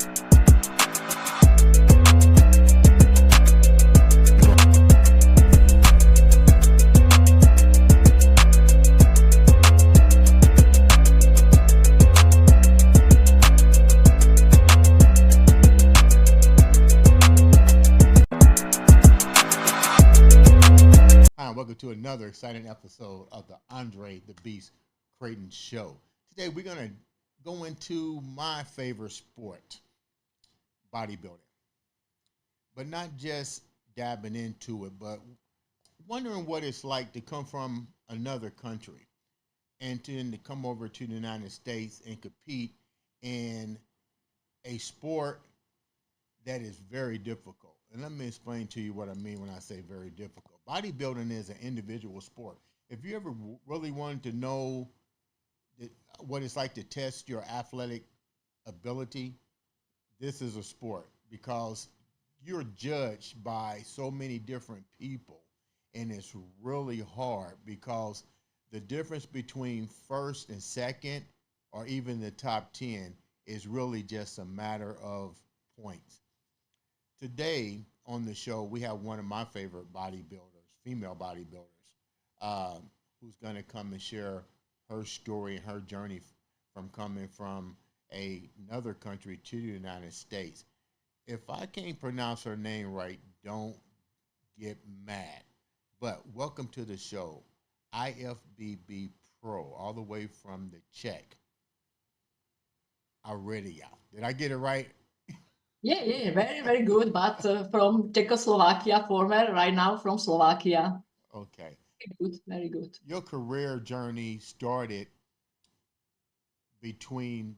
Welcome to another exciting episode of the Andre The Beast Crayton Show. Today we're going to go into my favorite sport, bodybuilding. But not just dabbing into it, but wondering what it's like to come from another country and to come over to the United States and compete in a sport that is very difficult. And let me explain to you what I mean when I say very difficult. Bodybuilding is an individual sport. If you ever really wanted to know what it's like to test your athletic ability, this is a sport because you're judged by so many different people, and it's really hard because the difference between first and second or even the top 10 is really just a matter of points. Today on the show, we have one of my favorite bodybuilders, female bodybuilders, who's going to come and share her story and her journey from coming from another country to the United States. If I can't pronounce her name right, don't get mad. But welcome to the show, IFBB Pro, all the way from the Czech, Aurelia. Did I get it right? Yeah, very, very good. But from Czechoslovakia, former, right now from Slovakia. Okay. Very good, very good. Your career journey started between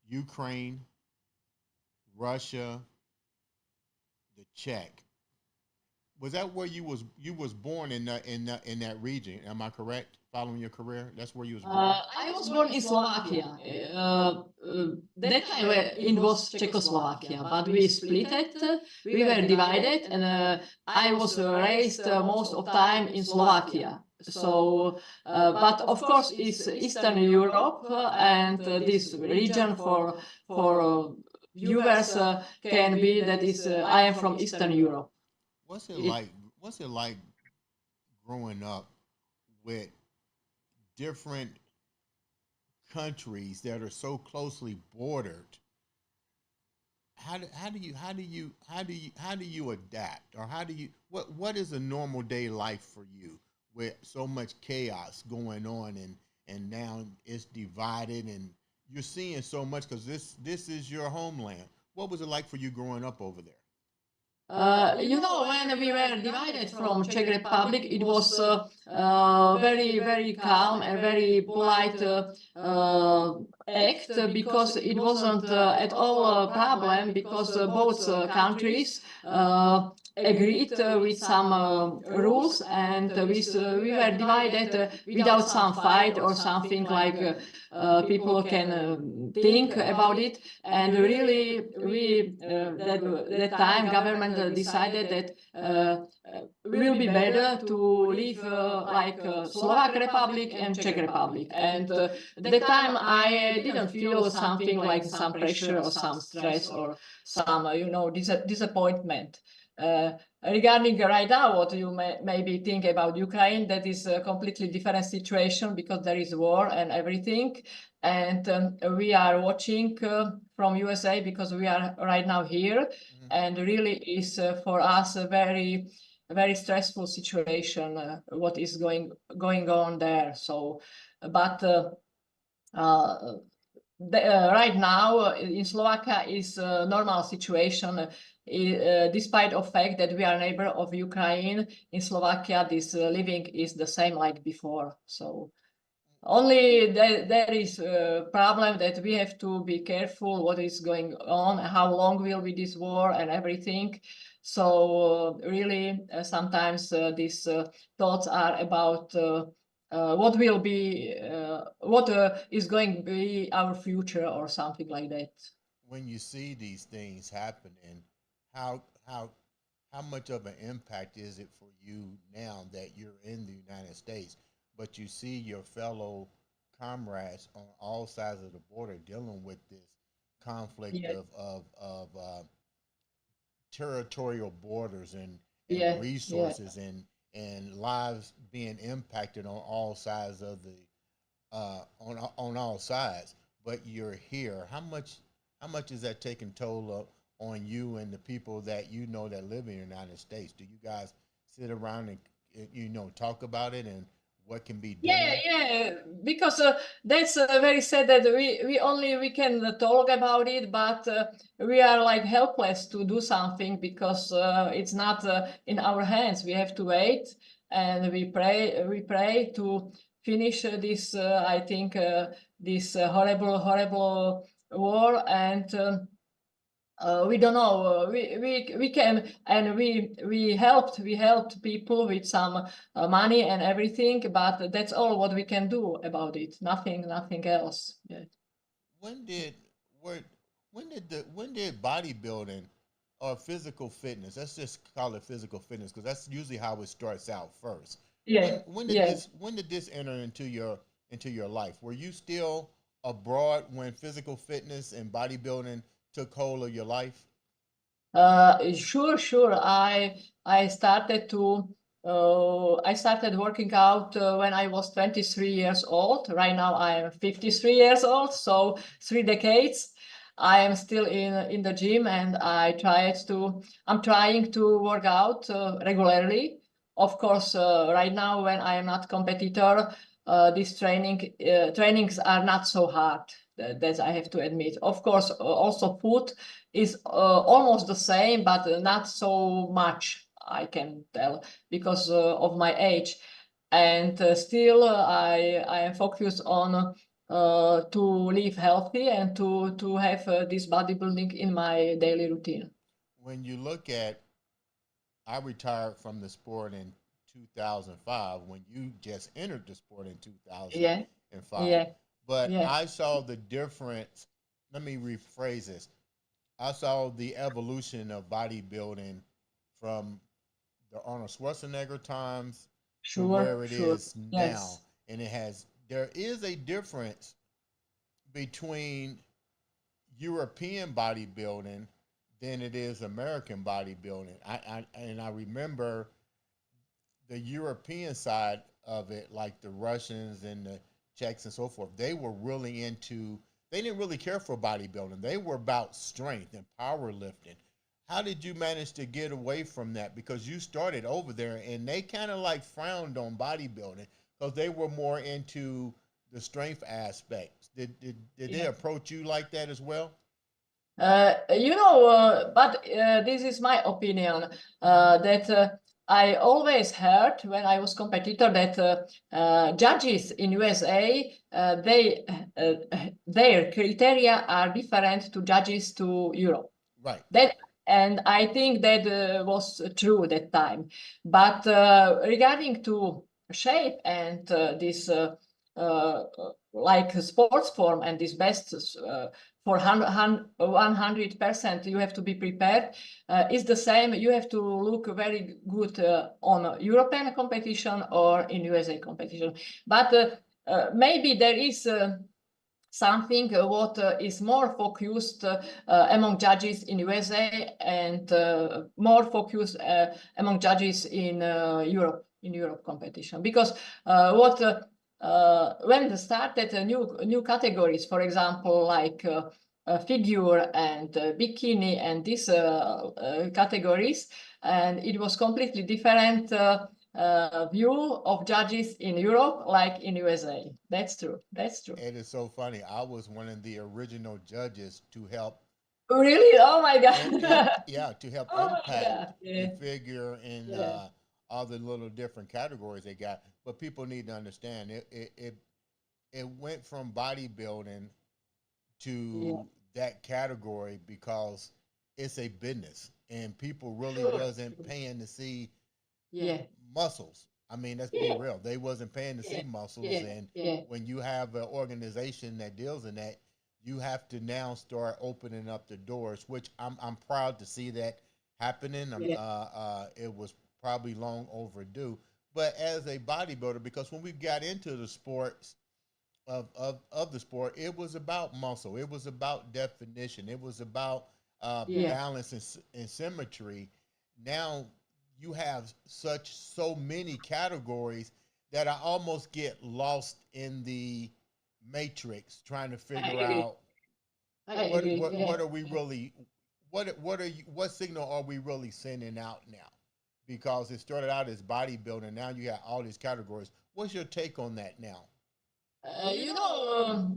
Ukraine, Russia, the Czech. Was that where you was born in that region? Am I correct? Following your career, that's where you was born. I was born in Slovakia. That time it was Czechoslovakia, but we split it. We were divided, and I was raised most of time in Slovakia. So, but of course, it's Eastern Europe, and this region for viewers can be that is I am from Eastern Europe. What's it like? What's it like growing up with different countries that are so closely bordered? How do you adapt, or what is a normal day life for you with so much chaos going on and now it's divided and you're seeing so much because this is your homeland. What was it like for you growing up over there? When we were divided from Czech Republic, it was very, very calm and very polite act because it wasn't at all a problem because both countries agreed with some rules, and we were divided without some fight or something like people can think about it. And really, we that time government decided that will be better to live like Slovak Republic and Czech Republic. And that time I didn't feel something like some pressure or some stress or some disappointment. Regarding right now, what you maybe think about Ukraine, that is a completely different situation because there is war and everything. And we are watching from USA because we are right now here, and really is for us a very, very stressful situation. What is going on there? So, but right now in Slovakia is a normal situation. Despite of fact that we are neighbor of Ukraine, in Slovakia this living is the same like before. So only there is a problem that we have to be careful what is going on, how long will be this war and everything. So really sometimes these thoughts are about what will be, what is going to be our future or something like that. When you see these things happening, how much of an impact is it for you now that you're in the United States, but you see your fellow comrades on all sides of the border dealing with this conflict yeah, of territorial borders and yeah, yeah. resources and lives being impacted on all sides of the on all sides. But you're here. How much is that taking toll on you and the people that you know that live in the United States? Do you guys sit around and talk about it and what can be Yeah, done? yeah, because that's very sad that we can talk about it, but we are like helpless to do something because it's not in our hands. We have to wait and we pray to finish this. I think this horrible war and. We don't know. We can and we helped people with some money and everything, but that's all what we can do about it. Nothing else. Yeah. When did where when did bodybuilding or physical fitness, let's just call it physical fitness because that's usually how it starts out first. when Yeah. when did Yeah. this when did this enter into your life? Were you still abroad when physical fitness and bodybuilding took hold of your life? Sure. I started working out when I was 23 years old. Right now I am 53 years old, so 3 decades. I am still in the gym, and I'm trying to work out regularly. Of course, right now when I am not competitor, these trainings are not so hard. That I have to admit. Of course, also food is almost the same, but not so much, I can tell, because of my age. And still, I am focused on to live healthy and to have this bodybuilding in my daily routine. When you look at, I retired from the sport in 2005 when you just entered the sport in Yeah, 2005. yeah, But yeah, I saw the difference. Let me rephrase this. I saw the evolution of bodybuilding from the Arnold Schwarzenegger times to sure, where it sure. is now. Yes, And there is a difference between European bodybuilding than it is American bodybuilding. I remember the European side of it, like the Russians and the Czechs and so forth, they were really into. They didn't really care for bodybuilding. They were about strength and powerlifting. How did you manage to get away from that? Because you started over there, and they kind of like frowned on bodybuilding because they were more into the strength aspects. Did they yeah. approach you like that as well? But this is my opinion that I always heard when I was competitor that judges in USA their criteria are different to judges to Europe. Right. That and I think that was true that time. But regarding to shape and this like sports form and this best for 100%, you have to be prepared. Is the same. You have to look very good on European competition or in USA competition. But maybe there is. Something what is more focused among judges in USA and more focused among judges in Europe competition because what when they started new categories, for example, like figure and bikini and these categories, and it was completely different view of judges in Europe like in USA. That's true. That's true. It is so funny. I was one of the original judges to help Really? Oh my and God. yeah, to help Oh my impact God. the Yeah. figure in Yeah. all the little different categories they got. But people need to understand it went from bodybuilding Yeah. to that category because it's a business and people really Sure. wasn't paying to see Yeah. muscles. I mean, let's be Yeah. real. They wasn't paying to see Yeah. muscles, Yeah. and Yeah. when you have an organization that deals in that, you have to now start opening up the doors. Which I'm proud to see that happening. Yeah. It was probably long overdue. But as a bodybuilder, because when we got into the sports of the sport, it was about muscle. It was about definition. It was about Yeah. balance and symmetry. Now you have so many categories that I almost get lost in the matrix trying to I figure agree. out I agree. Yeah. what are we really what signal are we really sending out now? Because it started out as bodybuilding. Now you got all these categories. What's your take on that now? You know,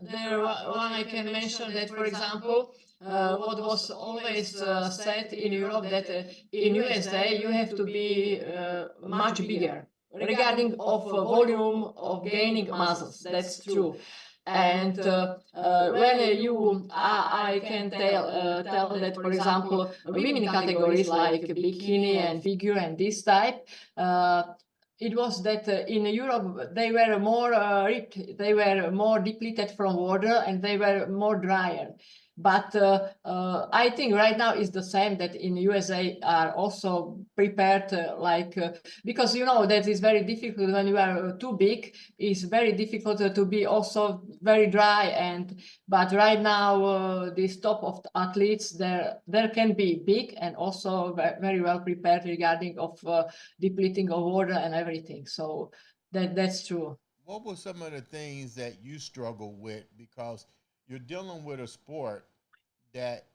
there one I can mention that, for example, what was always said in Europe that in USA you have to be much bigger regarding of volume of gaining muscles. That's true. And when I can tell that, for example, women categories like bikini and figure and this type, it was that in Europe they were more ripped, they were more depleted from water, and they were more drier. But I think right now is the same that in USA are also prepared because you know that is very difficult when you are too big. It's very difficult to be also very dry, and but right now this top of the athletes there can be big and also very well prepared regarding of depleting of water and everything. So that's true. What were some of the things that you struggle with because you're dealing with a sport that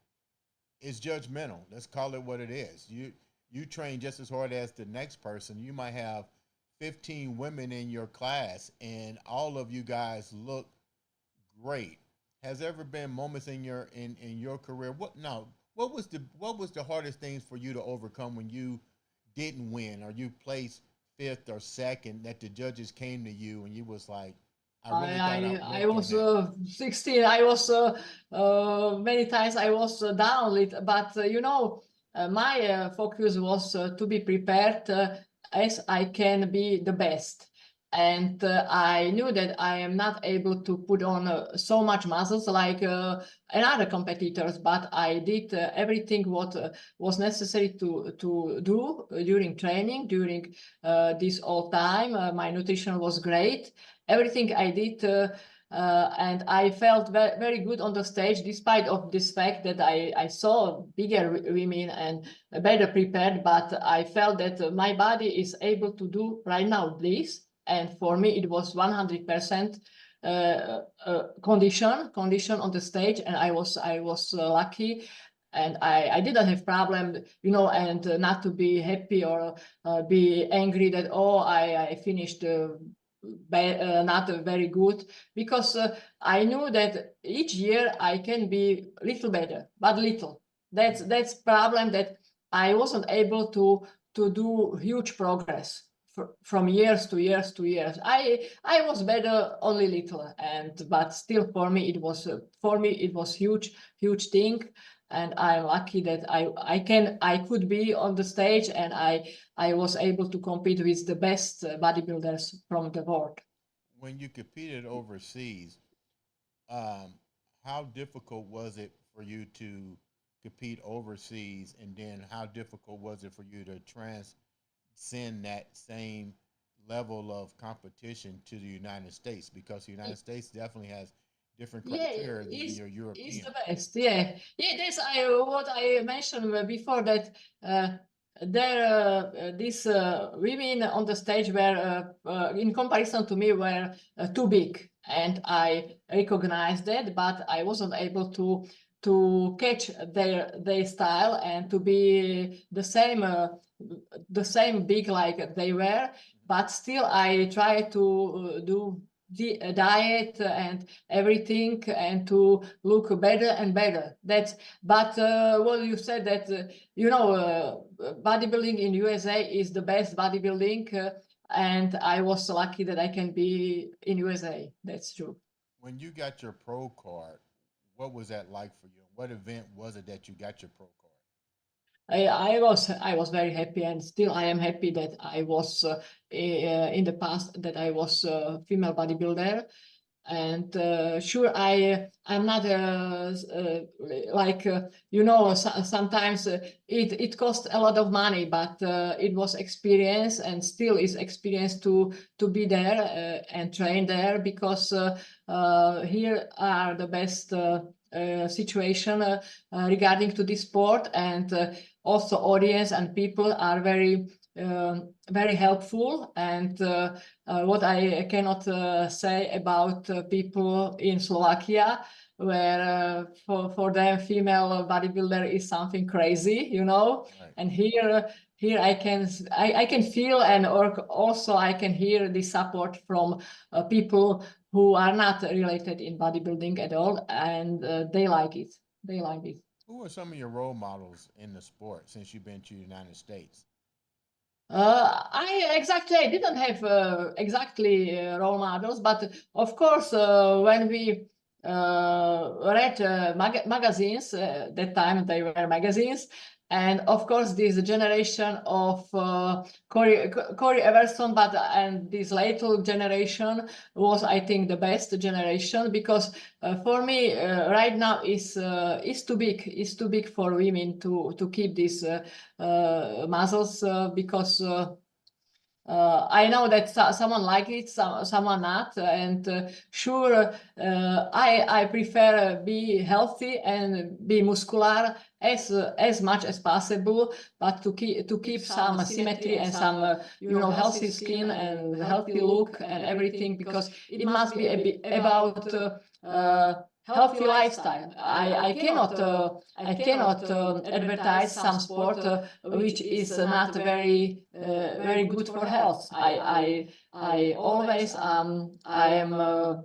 is judgmental. Let's call it what it is. You train just as hard as the next person. You might have 15 women in your class and all of you guys look great. Has there ever been moments in your career? What was the hardest things for you to overcome when you didn't win or you placed fifth or second that the judges came to you and you was like, I really got I outworked on was that. 16. I was many times I was down lit, but you know, my focus was to be prepared as I can be the best. And I knew that I am not able to put on so much muscles like another competitors, but I did everything what was necessary to do during training, during this all time. My nutrition was great, everything I did, and I felt very good on the stage, despite of this fact that I saw bigger women and better prepared. But I felt that my body is able to do right now this, and for me it was 100% condition on the stage, and I was lucky. And I didn't have problem, you know, and not to be happy or be angry that oh I finished not very good, because I knew that each year I can be little better, but little. That's problem that I wasn't able to do huge progress from years to years to years. I was better only little, and but still for me it was huge thing, and I'm lucky that I could be on the stage, and I was able to compete with the best bodybuilders from the world. When you competed overseas, um, how difficult was it for you to compete overseas, and then how difficult was it for you to transcend that same level of competition to the United States? Because the United States definitely has different Yeah, criteria than your is European. the best. Yeah, yeah. That's what I mentioned before, that uh, there these women on the stage were in comparison to me were too big, and I recognized that, but I wasn't able to catch their style and to be the same big like they were. But still I try to do the diet and everything, and to look better and better. That's but well, you said that you know, bodybuilding in USA is the best bodybuilding, and I was lucky that I can be in USA. That's true. When you got your pro card, what was that like for you? What event was it that you got your pro card? I was very happy, and still I am happy that I was in the past that I was a female bodybuilder. And sure, I'm not like sometimes it cost a lot of money, but it was experience and still is experience to be there and train there, because here are the best situation regarding to this sport, and also audience and people are very helpful. And what I cannot say about people in Slovakia, where for them female bodybuilder is something crazy, Right. And here I can feel, and or also I can hear the support from people who are not related in bodybuilding at all, and they like it. They like it. Who are some of your role models in the sport since you've been to the United States? I didn't have exactly role models, but of course, when we read magazines, that time they were magazines, and of course, this generation of Corey Everson, but and this later generation was, I think, the best generation, because for me, right now is too big. Is too big for women to keep these muscles, because I know that someone like it, someone not, and sure, I prefer be healthy and be muscular as much as possible, but to keep some symmetry and some healthy skin and healthy look and everything, because it must be about healthy lifestyle. I cannot advertise some sport which is not very good for health. I always I am a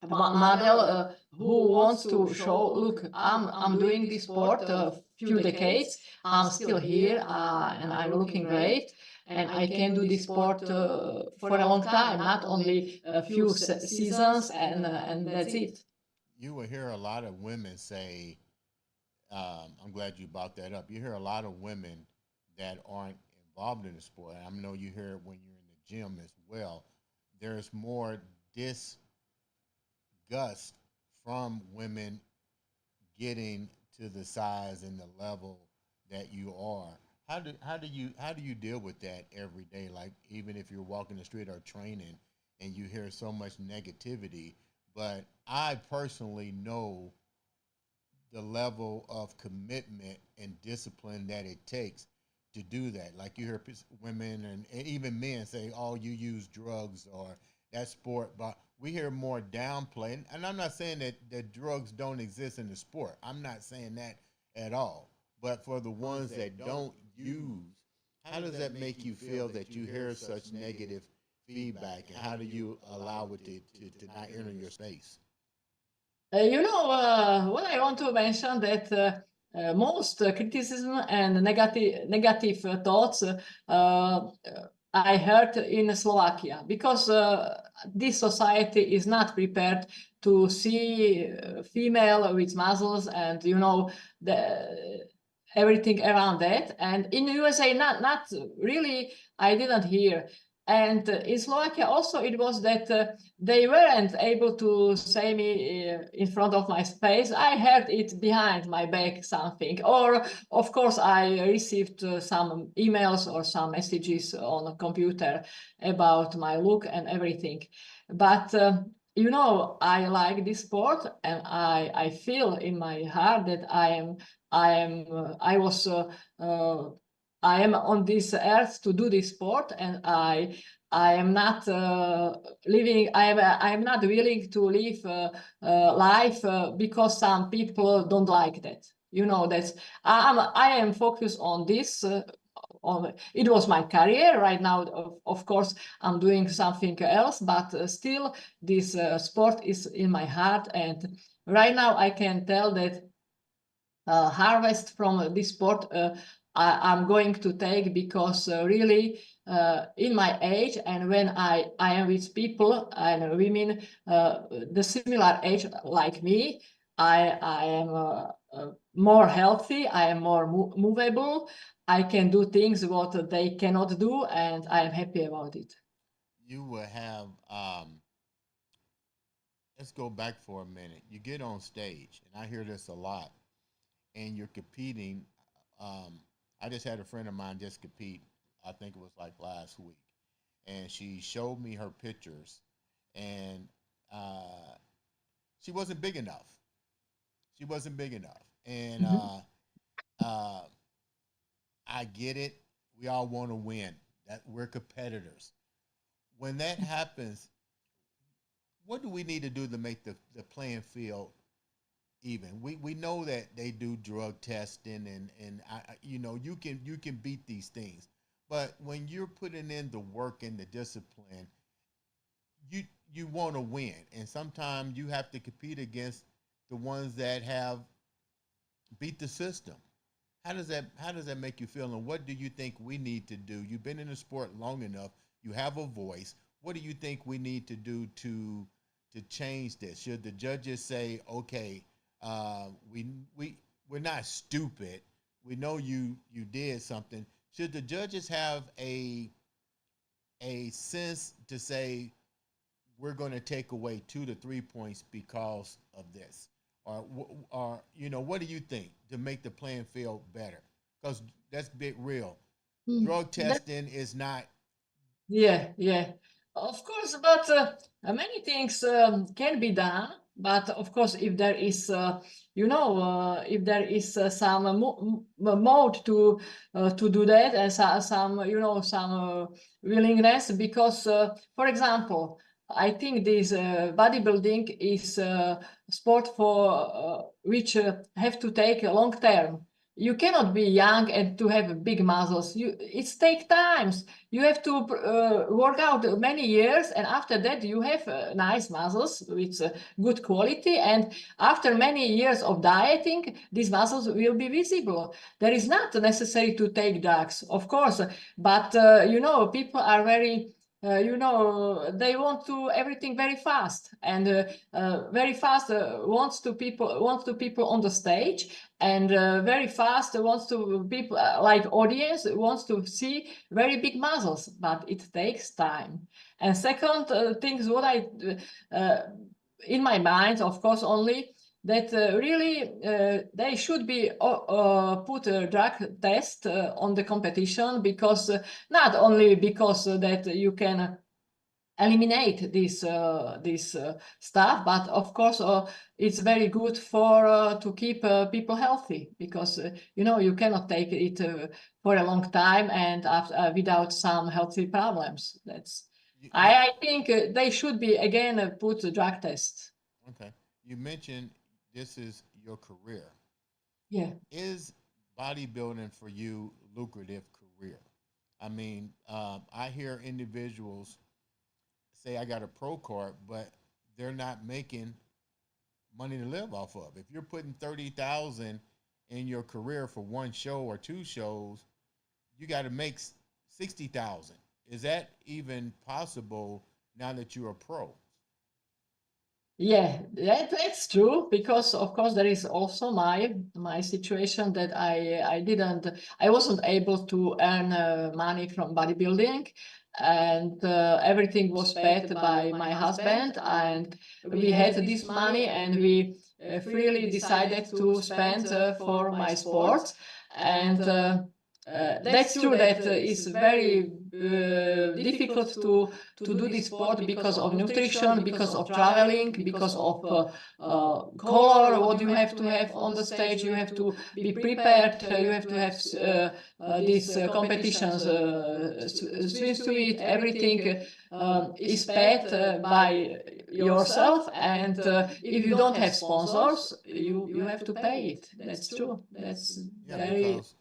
model who wants to show, look, I'm doing this sport a few decades. I'm still here, and I'm looking great. And I can do this sport for a long time, not only a few seasons, and that's it. You will hear a lot of women say, I'm glad you brought that up. You hear a lot of women that aren't involved in the sport. I know you hear it when you're in the gym as well. There's more disgust from women getting to the size and the level that you are. How do you deal with that every day? Like, even if you're walking the street or training and you hear so much negativity, but I personally know the level of commitment and discipline that it takes to do that. Like, you hear women and even men say, "Oh, you use drugs or that sport," but we hear more downplay. And I'm not saying that drugs don't exist in the sport. I'm not saying that at all. But for the ones that don't use, how does that make you feel that you hear such negative feedback, and how do you allow it to not enter your space? What I want to mention that most criticism and negative thoughts I heard in Slovakia, because this society is not prepared to see female with muscles, and the everything around that. And in USA, not really. I didn't hear. And in Slovakia also, it was that they weren't able to say me in front of my face. I heard it behind my back, something. Or, of course, I received some emails or some messages on a computer about my look and everything. But I like this sport, and I feel in my heart that uh, I am on this earth to do this sport, and I am not living. I am not willing to live life because some people don't like that. That's I am focused on this. On it was my career. Right now, of course, I'm doing something else, but still, this sport is in my heart. And right now, I can tell that harvest from this sport I'm going to take, because really in my age, and when I am with people and women the similar age like me, I am more healthy, I am more movable, I can do things what they cannot do, and I am happy about it. You will have let's go back for a minute. You get on stage, and I hear this a lot, and you're competing. Um, I just had a friend of mine just compete. I think it was like last week, and she showed me her pictures, and uh, she wasn't big enough. She wasn't big enough, and Mhm. uh, I get it. We all want to win. That we're competitors. When that happens, what do we need to do to make the playing field even? We know that they do drug testing, and you know, you can beat these things, but when you're putting in the work and the discipline, you you want to win, and sometimes you have to compete against the ones that have beat the system. How does that make you feel, and what do you think we need to do? You've been in the sport long enough. You have a voice. What do you think we need to do to change this? Should the judges say, okay, we we're not stupid. We know you did something. Should the judges have a sense to say we're going to take away 2 to 3 points because of this, or what do you think to make the playing field better? Because let's be real, Mm. drug testing is not. Yeah, yeah, of course, but many things can be done. But of course, if there is, if there is some mode to do that, and some, some willingness, because, for example, I think this bodybuilding is sport for which have to take a long term. You cannot be young and to have big muscles. It takes times. You have to work out many years, and after that you have nice muscles with good quality, and after many years of dieting these muscles will be visible. There is not necessary to take drugs, of course, but people are very they want to everything very fast, and very fast wants to people on the stage, and very fast wants to people like audience wants to see very big muscles, but it takes time. And second things what I uh, in my mind, of course, only that really they should be put a drug test on the competition, because not only because that you can eliminate this stuff, but of course it's very good for to keep people healthy, because you cannot take it for a long time and after, without some healthy problems. That's you, you, I think they should be again put a drug test. okay, you mentioned this is your career. Yeah. Is bodybuilding for you lucrative career? I mean, I hear individuals say I got a pro card, but they're not making money to live off of. If you're putting 30,000 in your career for one show or two shows, you got to make 60,000. Is that even possible now that you're a pro? Yeah, that's true, because of course there is also my situation that I wasn't able to earn money from bodybuilding, and everything was paid by my husband, and we had this money, and we freely decided to spend for my sports. And that's true that it's very difficult to do this sport because of nutrition, because of traveling, because of color, what you have to have on the stage. You have to be prepared. You have to have these competitions, swimsuit, everything is paid by yourself. And if you don't have sponsors, you have to pay it. That's true. That's Yeah, very because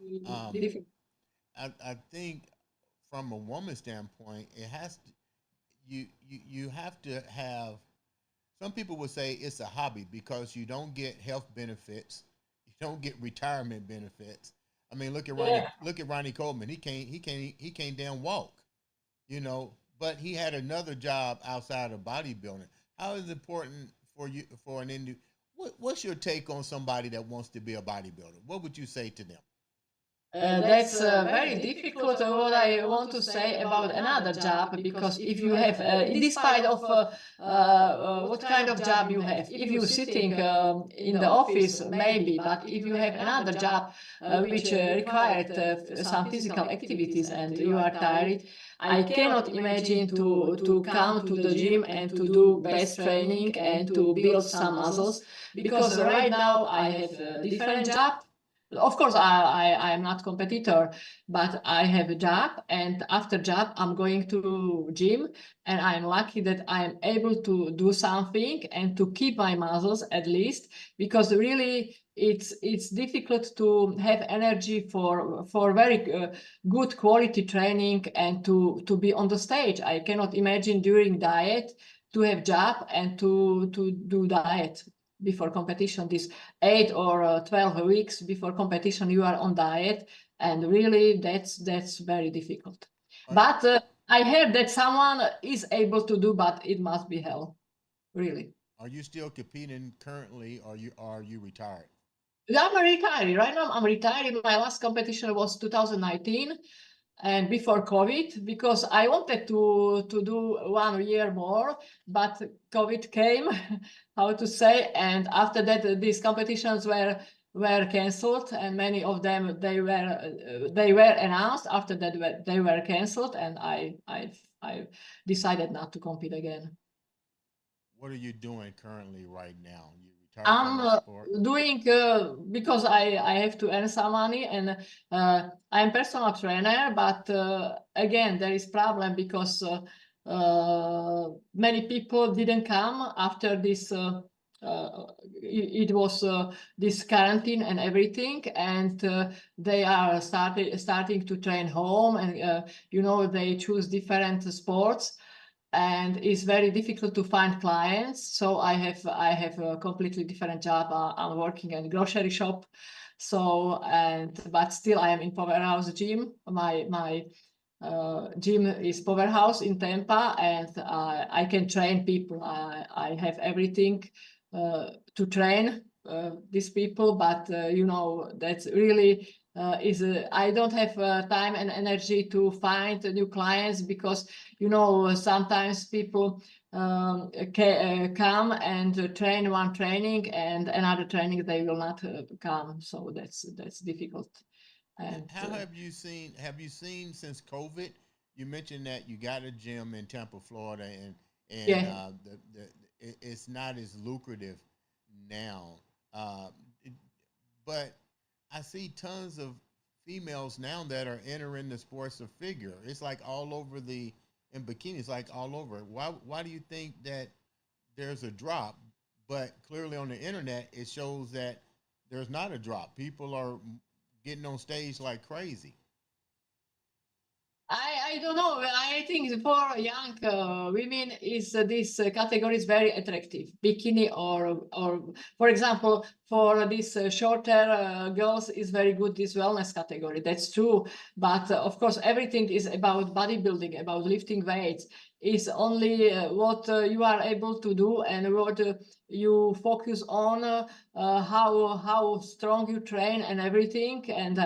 difficult. I think from a woman's standpoint, it has to, you have to have. Some people would say it's a hobby because you don't get health benefits, you don't get retirement benefits. I mean, Yeah. Look at Ronnie Coleman. He can't damn walk, you know. But he had another job outside of bodybuilding. How is it important for you for an what's your take on somebody that wants to be a bodybuilder? What would you say to them? That's very difficult. What I want to say about another job, because if you have, despite of what kind of job you have, if you're sitting in the office, maybe, but if you have another job which required some physical activities and you are tired, I cannot imagine to come to the gym and to do best training and to build some muscles, because right now I have a different job. Of course, I am not competitor, but I have a job, and after job I'm going to gym, and I'm lucky that I'm able to do something and to keep my muscles at least, because really it's difficult to have energy for very good quality training and to be on the stage. I cannot imagine during diet to have job and to do diet before competition. This 8 or 12 weeks before competition you are on diet, and really that's very difficult. But I heard that someone is able to do, but it must be hell, really. Are you still competing currently, or are you retired? I'm retired right now. I'm retired. My last competition was 2019, and before COVID, because I wanted to do 1 year more, but COVID came, how to say, and after that these competitions were cancelled, and many of them they were announced. After that they were cancelled, and I decided not to compete again. What are you doing currently right now? You retired from I'm the sport? doing because I have to earn some money, and I'm personal trainer, but again there is problem because many people didn't come after this. It was this quarantine and everything, and they are starting to train home, and they choose different sports, and it's very difficult to find clients. So I have a completely different job. I'm working in a grocery shop, but still I am in Powerhouse Gym. My gym is Powerhouse in Tampa, and I can train people. I have everything to train these people, but that's really I don't have time and energy to find new clients, because sometimes people come and train one training, and another training they will not come. So that's difficult. And How have you seen? Have you seen since COVID? You mentioned that you got a gym in Tampa, Florida, and yeah. it's not as lucrative now. Uh, it- but I see tons of females now that are entering the sports of figure. It's like all over in bikinis, like all over. Why do you think that there's a drop? But clearly on the internet, it shows that there's not a drop. People are getting on stage like crazy. I don't know. I think for young women is this category is very attractive. Bikini or for example, for this shorter girls is very good, this wellness category. That's true. But of course, everything is about bodybuilding, about lifting weights. Is only what you are able to do, and what you focus on, how strong you train and everything. And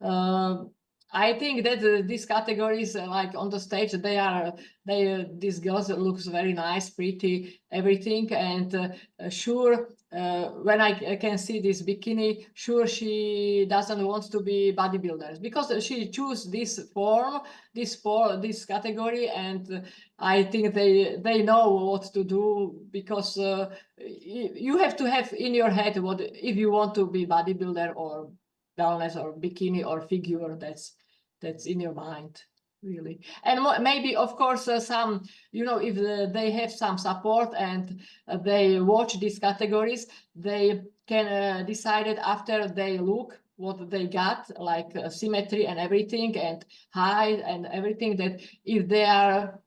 uh, I think that these categories, like on the stage, these girls looks very nice, pretty, everything, and sure, when I can see this bikini, sure she doesn't want to be bodybuilders, because she choose this form, this sport, this category, and I think they know what to do, because you have to have in your head what if you want to be bodybuilder or wellness or bikini or figure. That's in your mind, really. And maybe of course some, if they have some support, and they watch these categories, they can decide it after they look what they got, like symmetry and everything, and height and everything, that if they are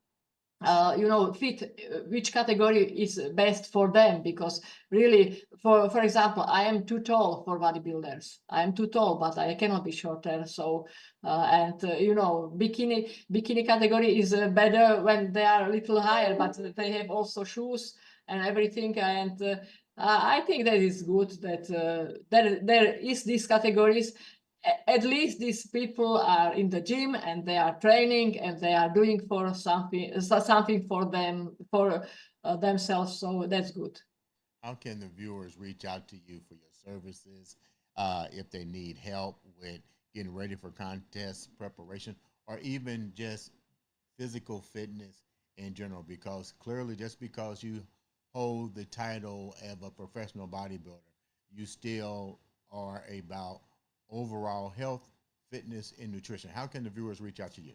fit which category is best for them. Because really, for example, I am too tall for bodybuilders. I am too tall, but I cannot be shorter. So and bikini category is better when they are a little higher, but they have also shoes and everything. And I think that is good that there is these categories. at least these people are in the gym and they are training and they are doing for something for them for themselves. So that's good. How can the viewers reach out to you for your services if they need help with getting ready for contest preparation or even just physical fitness in general? Because clearly, just because you hold the title of a professional bodybuilder, you still are about overall health, fitness, and nutrition. How can the viewers reach out to you?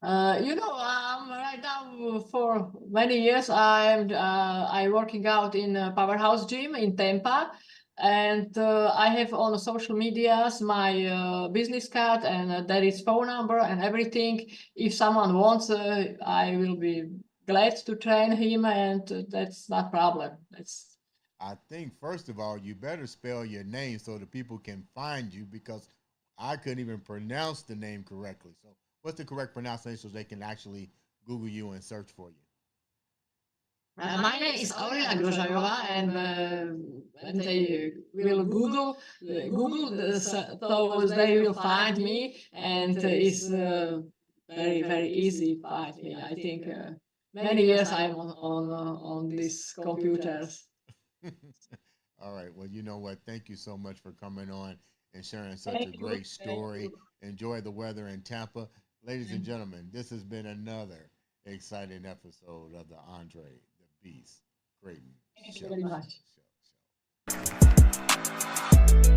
Right now for many years I working out in a powerhouse gym in Tampa, and I have on social medias my business card, and there is phone number and everything. If someone wants, I will be glad to train him, and that's not problem. That's I think first of all, you better spell your name so the people can find you because I couldn't even pronounce the name correctly. So, what's the correct pronunciation so they can actually Google you and search for you? My name is Aurelia Grozajova, and they will Google this, so they will find me, and it's very easy find me. I think many years I'm on these computers. All right. Well, you know what? Thank you so much for coming on and sharing such a Thank you. great Thank story. you. Enjoy the weather in Tampa. Ladies and gentlemen, this has been another exciting episode of the Andre the Beast Crayton Thank you Show. very much. Show.